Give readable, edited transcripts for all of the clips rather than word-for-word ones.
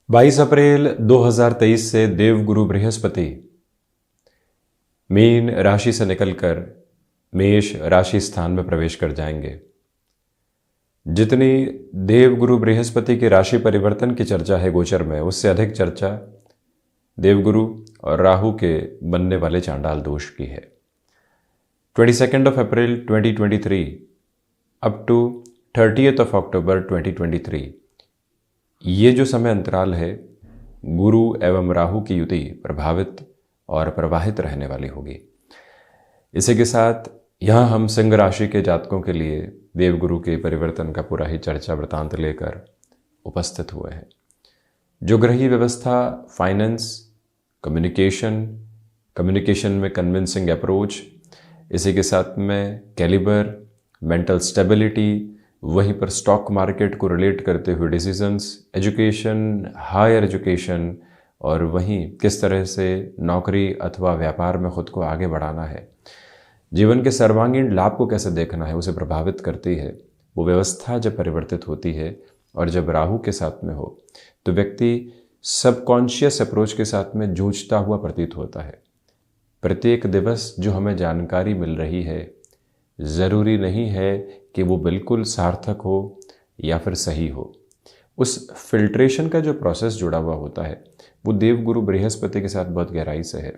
22 अप्रैल 2023 से देवगुरु बृहस्पति मीन राशि से निकलकर मेष राशि स्थान में प्रवेश कर जाएंगे। जितनी देवगुरु बृहस्पति की राशि परिवर्तन की चर्चा है गोचर में, उससे अधिक चर्चा देवगुरु और राहु के बनने वाले चांडाल दोष की है। 22 अप्रैल 2023 अप टू 30 अक्टूबर 2023 ये जो समय अंतराल है, गुरु एवं राहु की युति प्रभावित और प्रवाहित रहने वाली होगी। इसी के साथ यहाँ हम सिंह राशि के जातकों के लिए देवगुरु के परिवर्तन का पूरा ही चर्चा वृतांत लेकर उपस्थित हुए हैं। जो ग्रही व्यवस्था फाइनेंस, कम्युनिकेशन में कन्विंसिंग अप्रोच, इसी के साथ में कैलिबर, मेंटल स्टेबिलिटी, वहीं पर स्टॉक मार्केट को रिलेट करते हुए डिसीजंस, एजुकेशन, हायर एजुकेशन और वहीं किस तरह से नौकरी अथवा व्यापार में खुद को आगे बढ़ाना है, जीवन के सर्वांगीण लाभ को कैसे देखना है, उसे प्रभावित करती है। वो व्यवस्था जब परिवर्तित होती है और जब राहु के साथ में हो तो व्यक्ति सबकॉन्शियस अप्रोच के साथ में जूझता हुआ प्रतीत होता है। प्रत्येक दिवस जो हमें जानकारी मिल रही है, ज़रूरी नहीं है कि वो बिल्कुल सार्थक हो या फिर सही हो। उस फिल्ट्रेशन का जो प्रोसेस जुड़ा हुआ होता है वो देवगुरु बृहस्पति के साथ बहुत गहराई से है।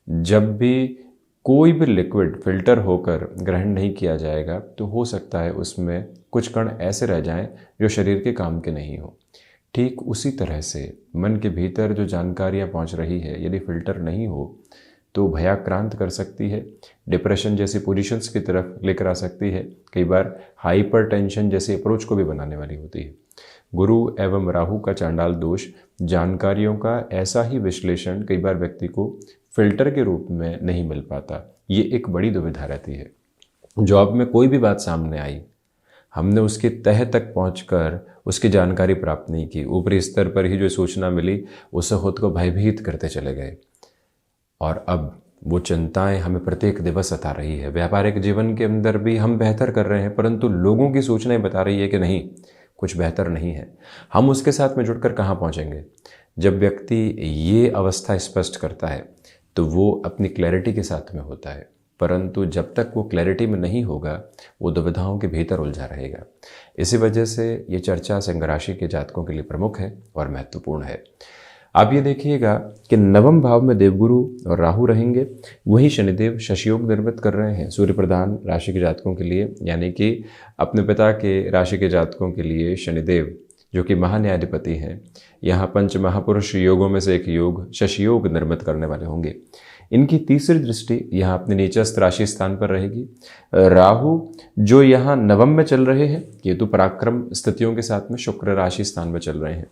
जब भी कोई भी लिक्विड फिल्टर होकर ग्रहण नहीं किया जाएगा तो हो सकता है उसमें कुछ कण ऐसे रह जाएं जो शरीर के काम के नहीं हो। ठीक उसी तरह से मन के भीतर जो जानकारियाँ पहुँच रही है, यदि फिल्टर नहीं हो तो भयाक्रांत कर सकती है, डिप्रेशन जैसी पोजीशंस की तरफ लेकर आ सकती है, कई बार हाइपर टेंशन जैसी अप्रोच को भी बनाने वाली होती है। गुरु एवं राहु का चांडाल दोष जानकारियों का ऐसा ही विश्लेषण कई बार व्यक्ति को फिल्टर के रूप में नहीं मिल पाता। ये एक बड़ी दुविधा रहती है। जॉब में कोई भी बात सामने आई, हमने उसके तह तक पहुंचकर उसकी जानकारी प्राप्त नहीं की, ऊपरी स्तर पर ही जो सूचना मिली उससे खुद को भयभीत करते चले गए और अब वो चिंताएं हमें प्रत्येक दिवस सता रही है। व्यापारिक जीवन के अंदर भी हम बेहतर कर रहे हैं परंतु लोगों की सूचनाएं बता रही है कि नहीं, कुछ बेहतर नहीं है। हम उसके साथ में जुड़कर कहाँ पहुँचेंगे? जब व्यक्ति ये अवस्था स्पष्ट करता है तो वो अपनी क्लैरिटी के साथ में होता है, परंतु जब तक वो क्लैरिटी में नहीं होगा वो दुविधाओं के भीतर उलझा रहेगा। इसी वजह से ये चर्चा सिंह राशि के जातकों के लिए प्रमुख है और महत्वपूर्ण है। आप ये देखिएगा कि नवम भाव में देवगुरु और राहु रहेंगे, वहीं शनिदेव शशियोग निर्मित कर रहे हैं सूर्य प्रधान राशि के जातकों के लिए, यानी कि अपने पिता के राशि के जातकों के लिए शनिदेव जो कि महान्यायाधिपति हैं, यहाँ पंच महापुरुष योगों में से एक योग शशियोग निर्मित करने वाले होंगे। इनकी तीसरी दृष्टि यहाँ अपने नीचस्थ राशि स्थान पर रहेगी। राहु जो यहाँ नवम में चल रहे हैं, केतु पराक्रम स्थितियों के साथ में शुक्र राशि स्थान में चल रहे हैं।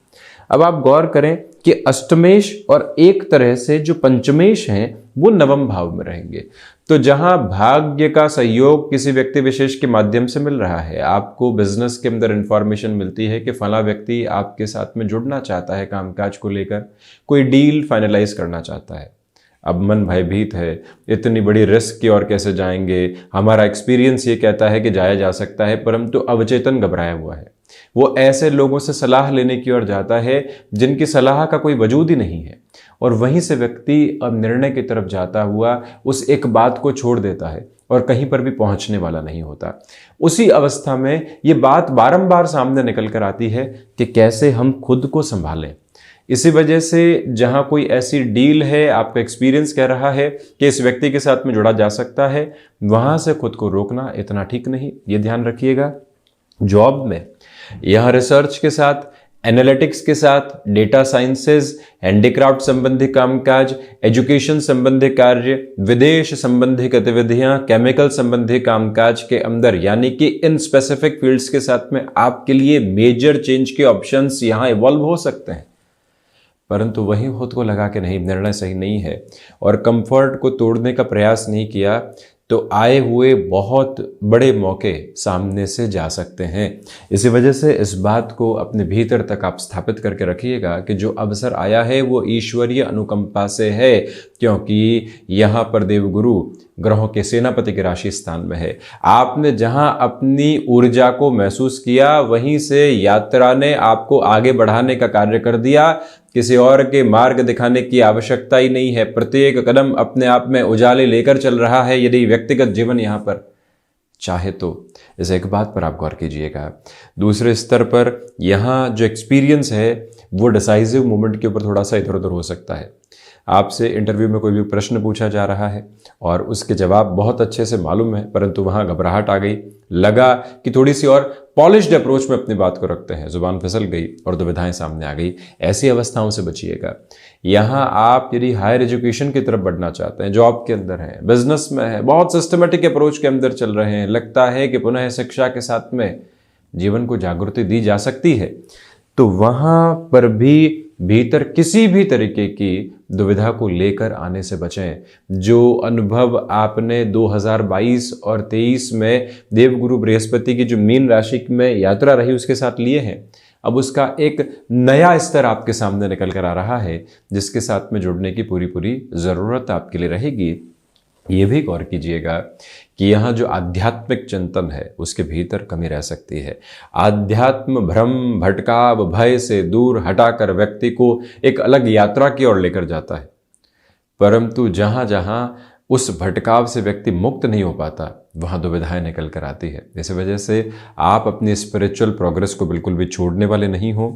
अब आप गौर करें कि अष्टमेश और एक तरह से जो पंचमेश हैं वो नवम भाव में रहेंगे। तो जहां भाग्य का सहयोग किसी व्यक्ति विशेष के माध्यम से मिल रहा है, आपको बिजनेस के अंदर इंफॉर्मेशन मिलती है कि फला व्यक्ति आपके साथ में जुड़ना चाहता है, कामकाज को लेकर कोई डील फाइनलाइज करना चाहता है। अब मन भयभीत है, इतनी बड़ी रिस्क की ओर कैसे जाएंगे? हमारा एक्सपीरियंस ये कहता है कि जाया जा सकता है, परंतु अवचेतन घबराया हुआ है। वो ऐसे लोगों से सलाह लेने की ओर जाता है जिनकी सलाह का कोई वजूद ही नहीं है, और वहीं से व्यक्ति अब निर्णय की तरफ जाता हुआ उस एक बात को छोड़ देता है और कहीं पर भी पहुंचने वाला नहीं होता। उसी अवस्था में ये बात बारंबार सामने निकल कर आती है कि कैसे हम खुद को संभालें। इसी वजह से जहां कोई ऐसी डील है, आपका एक्सपीरियंस कह रहा है कि इस व्यक्ति के साथ में जुड़ा जा सकता है, वहां से खुद को रोकना इतना ठीक नहीं, ये ध्यान रखिएगा। जॉब में यहाँ रिसर्च के साथ, एनालिटिक्स के साथ, डेटा साइंसेज, हैंडीक्राफ्ट संबंधी कामकाज, एजुकेशन संबंधी कार्य, विदेश संबंधी गतिविधियां, केमिकल संबंधी कामकाज के अंदर, यानी कि इन स्पेसिफिक फील्ड्स के साथ में आपके लिए मेजर चेंज के ऑप्शंस यहां इवॉल्व हो सकते हैं, परंतु वहीं खुद को लगा कि नहीं, निर्णय सही नहीं है और कंफर्ट को तोड़ने का प्रयास नहीं किया तो आए हुए बहुत बड़े मौके सामने से जा सकते हैं। इसी वजह से इस बात को अपने भीतर तक आप स्थापित करके रखिएगा कि जो अवसर आया है वो ईश्वरीय अनुकंपा से है, क्योंकि यहाँ पर देवगुरु ग्रहों के सेनापति के राशि स्थान में है। आपने जहां अपनी ऊर्जा को महसूस किया वहीं से यात्रा ने आपको आगे बढ़ाने का कार्य कर दिया। किसी और के मार्ग दिखाने की आवश्यकता ही नहीं है। प्रत्येक कदम अपने आप में उजाले लेकर चल रहा है। यदि व्यक्तिगत जीवन यहां पर चाहे तो इस एक बात पर आप गौर कीजिएगा। दूसरे स्तर पर यहाँ जो एक्सपीरियंस है वो डिसाइसिव मोमेंट के ऊपर थोड़ा सा इधर उधर हो सकता है। आपसे इंटरव्यू में कोई भी प्रश्न पूछा जा रहा है और उसके जवाब बहुत अच्छे से मालूम है, परंतु वहाँ घबराहट आ गई, लगा कि थोड़ी सी और पॉलिश्ड अप्रोच में अपनी बात को रखते हैं, जुबान फिसल गई और दुविधाएं सामने आ गई। ऐसी अवस्थाओं से बचिएगा। यहाँ आप यदि हायर एजुकेशन की तरफ बढ़ना चाहते हैं, जॉब के अंदर हैं, बिजनेस में है, बहुत सिस्टमेटिक अप्रोच के अंदर चल रहे हैं, लगता है कि पुनः शिक्षा के साथ में जीवन को जागृति दी जा सकती है, तो वहाँ पर भी भीतर किसी भी तरीके की दुविधा को लेकर आने से बचें। जो अनुभव आपने 2022 और 23 में देवगुरु बृहस्पति की जो मीन राशि में यात्रा रही उसके साथ लिए हैं, अब उसका एक नया स्तर आपके सामने निकल कर आ रहा है, जिसके साथ में जुड़ने की पूरी पूरी ज़रूरत आपके लिए रहेगी। ये भी गौर कीजिएगा कि यहाँ जो आध्यात्मिक चिंतन है उसके भीतर कमी रह सकती है। आध्यात्म भ्रम भटकाव भय से दूर हटाकर व्यक्ति को एक अलग यात्रा की ओर लेकर जाता है, परंतु जहाँ जहाँ उस भटकाव से व्यक्ति मुक्त नहीं हो पाता वहाँ दुविधाएं निकल कर आती है। इस वजह से आप अपनी स्पिरिचुअल प्रोग्रेस को बिल्कुल भी छोड़ने वाले नहीं हो।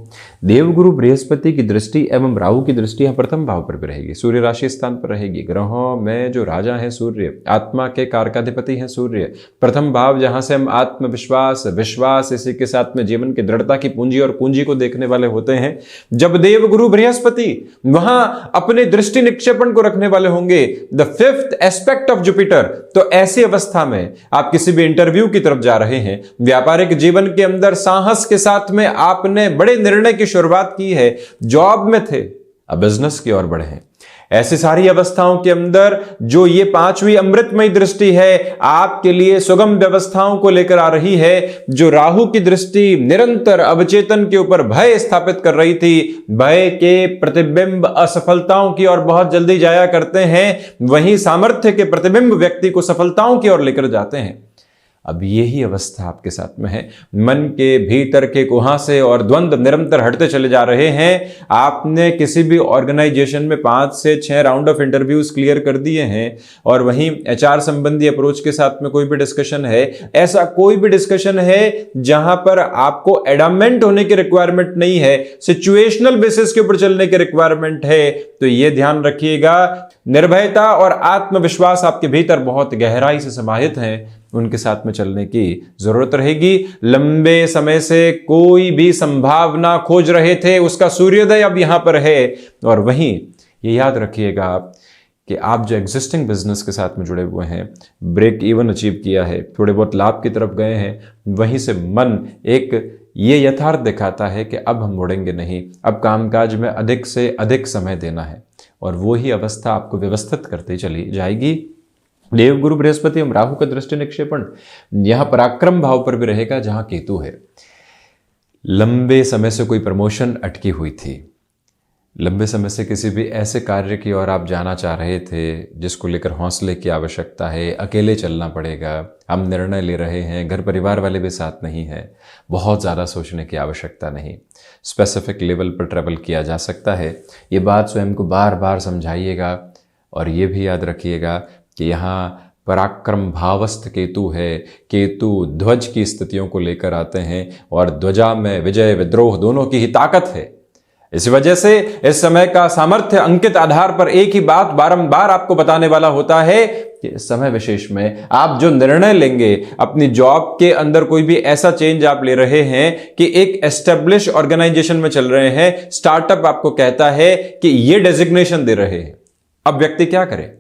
देवगुरु बृहस्पति की दृष्टि एवं राहु की दृष्टि यहाँ प्रथम भाव पर भी रहेगी, सूर्य राशि स्थान पर रहेगी। ग्रहों में जो राजा है सूर्य, आत्मा के कारकाधिपति हैं सूर्य। प्रथम भाव जहाँ से हम आत्मविश्वास विश्वास इसी के साथ में जीवन की दृढ़ता की पूंजी और पूंजी को देखने वाले होते हैं, जब देवगुरु बृहस्पति वहां अपने दृष्टि निक्षेपण को रखने वाले होंगे, the fifth aspect of Jupiter, तो ऐसी अवस्था में आप किसी भी इंटरव्यू की तरफ जा रहे हैं, व्यापारिक जीवन के अंदर साहस के साथ में आपने बड़े निर्णय की शुरुआत की है, जॉब में थे अब बिजनेस की ओर बढ़े हैं, ऐसी सारी अवस्थाओं के अंदर जो ये पांचवी अमृतमयी दृष्टि है आपके लिए सुगम व्यवस्थाओं को लेकर आ रही है। जो राहु की दृष्टि निरंतर अवचेतन के ऊपर भय स्थापित कर रही थी, भय के प्रतिबिंब असफलताओं की ओर बहुत जल्दी जाया करते हैं, वहीं सामर्थ्य के प्रतिबिंब व्यक्ति को सफलताओं की ओर लेकर जाते हैं। अब यही अवस्था आपके साथ में है। मन के भीतर के कुहासे और द्वंद्व निरंतर हटते चले जा रहे हैं। आपने किसी भी ऑर्गेनाइजेशन में 5 से 6 राउंड ऑफ इंटरव्यूज क्लियर कर दिए हैं और वहीं एचआर संबंधी अप्रोच के साथ में कोई भी डिस्कशन है, ऐसा कोई भी डिस्कशन है जहां पर आपको एडामेंट होने की रिक्वायरमेंट नहीं है, सिचुएशनल बेसिस के ऊपर चलने की रिक्वायरमेंट है, तो यह ध्यान रखिएगा निर्भयता और आत्मविश्वास आपके भीतर बहुत गहराई से समाहित हैं, उनके साथ में चलने की जरूरत रहेगी। लंबे समय से कोई भी संभावना खोज रहे थे, उसका सूर्योदय अब यहां पर है। और वहीं ये याद रखिएगा आप कि आप जो एग्जिस्टिंग बिजनेस के साथ में जुड़े हुए हैं, ब्रेक इवन अचीव किया है, थोड़े बहुत लाभ की तरफ गए हैं, वहीं से मन एक ये यथार्थ दिखाता है कि अब हम मुड़ेंगे नहीं, अब कामकाज में अधिक से अधिक समय देना है, और वो ही अवस्था आपको व्यवस्थित करती चली जाएगी। देवगुरु बृहस्पति एवं राहु का दृष्टि निक्षेपण यहां पराक्रम भाव पर भी रहेगा जहां केतु है। लंबे समय से कोई प्रमोशन अटकी हुई थी, लंबे समय से किसी भी ऐसे कार्य की ओर आप जाना चाह रहे थे जिसको लेकर हौसले की आवश्यकता है, अकेले चलना पड़ेगा, हम निर्णय ले रहे हैं, घर परिवार वाले भी साथ नहीं है, बहुत ज़्यादा सोचने की आवश्यकता नहीं, स्पेसिफिक लेवल पर ट्रैवल किया जा सकता है। ये बात स्वयं को बार बार समझाइएगा और ये भी याद रखिएगा कि यहाँ पराक्रम भावस्थ केतु है। केतु ध्वज की स्थितियों को लेकर आते हैं और ध्वजा में विजय विद्रोह दोनों की ही ताकत है। इस वजह से इस समय का सामर्थ्य अंकित आधार पर एक ही बात बारंबार आपको बताने वाला होता है कि इस समय विशेष में आप जो निर्णय लेंगे, अपनी जॉब के अंदर कोई भी ऐसा चेंज आप ले रहे हैं कि एक एस्टेब्लिश ऑर्गेनाइजेशन में चल रहे हैं, स्टार्टअप आपको कहता है कि ये डेजिग्नेशन दे रहे हैं, अब व्यक्ति क्या करे,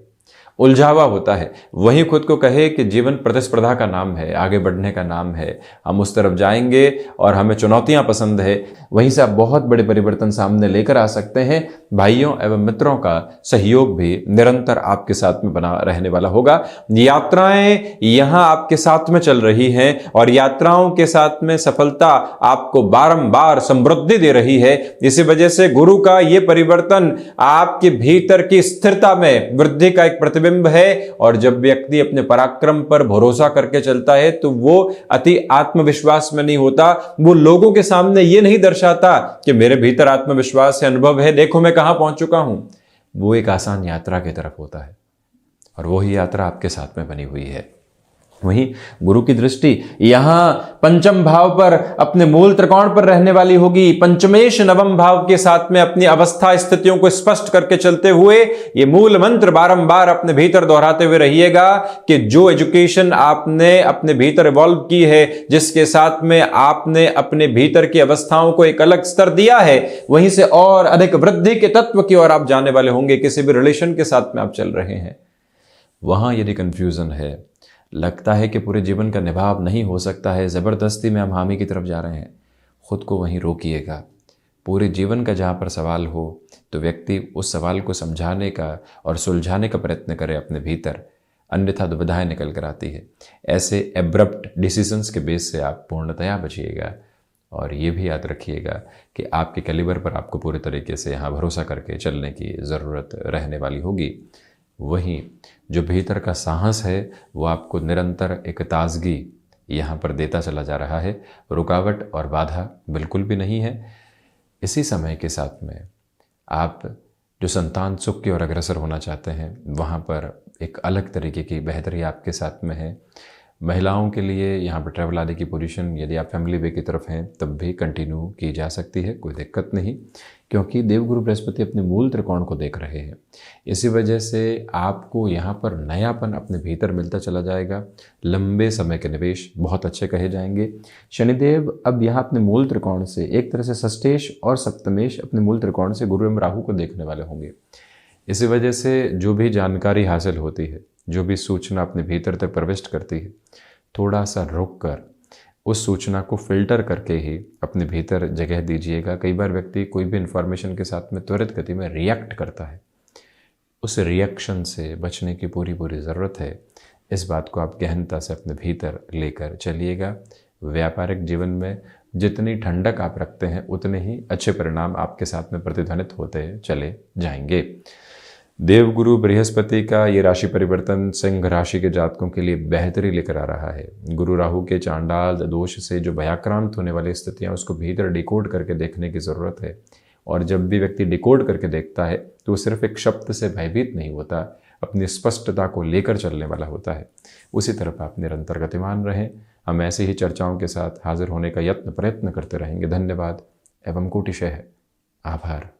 उलझावा होता है। वहीं खुद को कहे कि जीवन प्रतिस्पर्धा का नाम है, आगे बढ़ने का नाम है, हम उस तरफ जाएंगे और हमें चुनौतियां पसंद है, वहीं से आप बहुत बड़े परिवर्तन सामने लेकर आ सकते हैं। भाइयों एवं मित्रों का सहयोग भी निरंतर आपके साथ में बना रहने वाला होगा। यात्राएं यहां आपके साथ में चल रही हैं और यात्राओं के साथ में सफलता आपको बारंबार समृद्धि दे रही है। इसी वजह से गुरु का यह परिवर्तन आपके भीतर की स्थिरता में वृद्धि का एक प्रतिबिंब प्रतिबिंब है। और जब व्यक्ति अपने पराक्रम पर भरोसा करके चलता है तो वो अति आत्मविश्वास में नहीं होता, वो लोगों के सामने ये नहीं दर्शाता कि मेरे भीतर आत्मविश्वास है, अनुभव है, देखो मैं कहां पहुंच चुका हूं। वो एक आसान यात्रा की तरफ होता है और वही यात्रा आपके साथ में बनी हुई है। वहीं गुरु की दृष्टि यहां पंचम भाव पर अपने मूल त्रिकोण पर रहने वाली होगी। पंचमेश नवम भाव के साथ में अपनी अवस्था स्थितियों को स्पष्ट करके चलते हुए ये मूल मंत्र बारंबार अपने भीतर दोहराते हुए रहिएगा कि जो एजुकेशन आपने अपने भीतर इवॉल्व की है, जिसके साथ में आपने अपने भीतर की अवस्थाओं को एक अलग स्तर दिया है, वहीं से और अधिक वृद्धि के तत्व की ओर आप जाने वाले होंगे। किसी भी रिलेशन के साथ में आप चल रहे हैं, वहां यदि कंफ्यूजन है, लगता है कि पूरे जीवन का निभाव नहीं हो सकता है, ज़बरदस्ती में हम हामी की तरफ जा रहे हैं, खुद को वहीं रोकिएगा। पूरे जीवन का जहाँ पर सवाल हो तो व्यक्ति उस सवाल को समझाने का और सुलझाने का प्रयत्न करे अपने भीतर, अन्यथा दुविधाएं निकल कर आती है। ऐसे एब्रप्ट डिसीजंस के बेस से आप पूर्णतया बचिएगा। और ये भी याद रखिएगा कि आपके कैलिबर पर आपको पूरे तरीके से यहाँ भरोसा करके चलने की ज़रूरत रहने वाली होगी। वहीं जो भीतर का साहस है वो आपको निरंतर एक ताजगी यहाँ पर देता चला जा रहा है, रुकावट और बाधा बिल्कुल भी नहीं है। इसी समय के साथ में आप जो संतान सुख की ओर अग्रसर होना चाहते हैं, वहाँ पर एक अलग तरीके की बेहतरी आपके साथ में है। महिलाओं के लिए यहाँ पर ट्रैवल आदि की पोजीशन यदि आप फैमिली वे की तरफ हैं तब भी कंटिन्यू की जा सकती है, कोई दिक्कत नहीं, क्योंकि देवगुरु बृहस्पति अपने मूल त्रिकोण को देख रहे हैं। इसी वजह से आपको यहाँ पर नयापन अपने भीतर मिलता चला जाएगा। लंबे समय के निवेश बहुत अच्छे कहे जाएंगे। शनिदेव अब यहाँ अपने मूल त्रिकोण से एक तरह से षष्ठेश और सप्तमेश अपने मूल त्रिकोण से गुरु एवं राहु को देखने वाले होंगे। इसी वजह से जो भी जानकारी हासिल होती है, जो भी सूचना अपने भीतर तक प्रविष्ट करती है, थोड़ा सा रुक कर उस सूचना को फिल्टर करके ही अपने भीतर जगह दीजिएगा। कई बार व्यक्ति कोई भी इंफॉर्मेशन के साथ में त्वरित गति में रिएक्ट करता है, उस रिएक्शन से बचने की पूरी ज़रूरत है। इस बात को आप गहनता से अपने भीतर लेकर चलिएगा। व्यापारिक जीवन में जितनी ठंडक आप रखते हैं उतने ही अच्छे परिणाम आपके साथ में प्रतिध्वनित होते चले जाएंगे। देवगुरु बृहस्पति का ये राशि परिवर्तन सिंह राशि के जातकों के लिए बेहतरी लेकर आ रहा है। गुरु राहु के चांडाल दोष से जो भयाक्रांत होने वाली स्थितियां, उसको भीतर डिकोड करके देखने की ज़रूरत है। और जब भी व्यक्ति डिकोड करके देखता है तो सिर्फ एक शब्द से भयभीत नहीं होता, अपनी स्पष्टता को लेकर चलने वाला होता है। उसी तरफ आप निरंतर गतिमान रहें। हम ऐसी ही चर्चाओं के साथ हाजिर होने का प्रयत्न करते रहेंगे। धन्यवाद एवं कोटिशः आभार।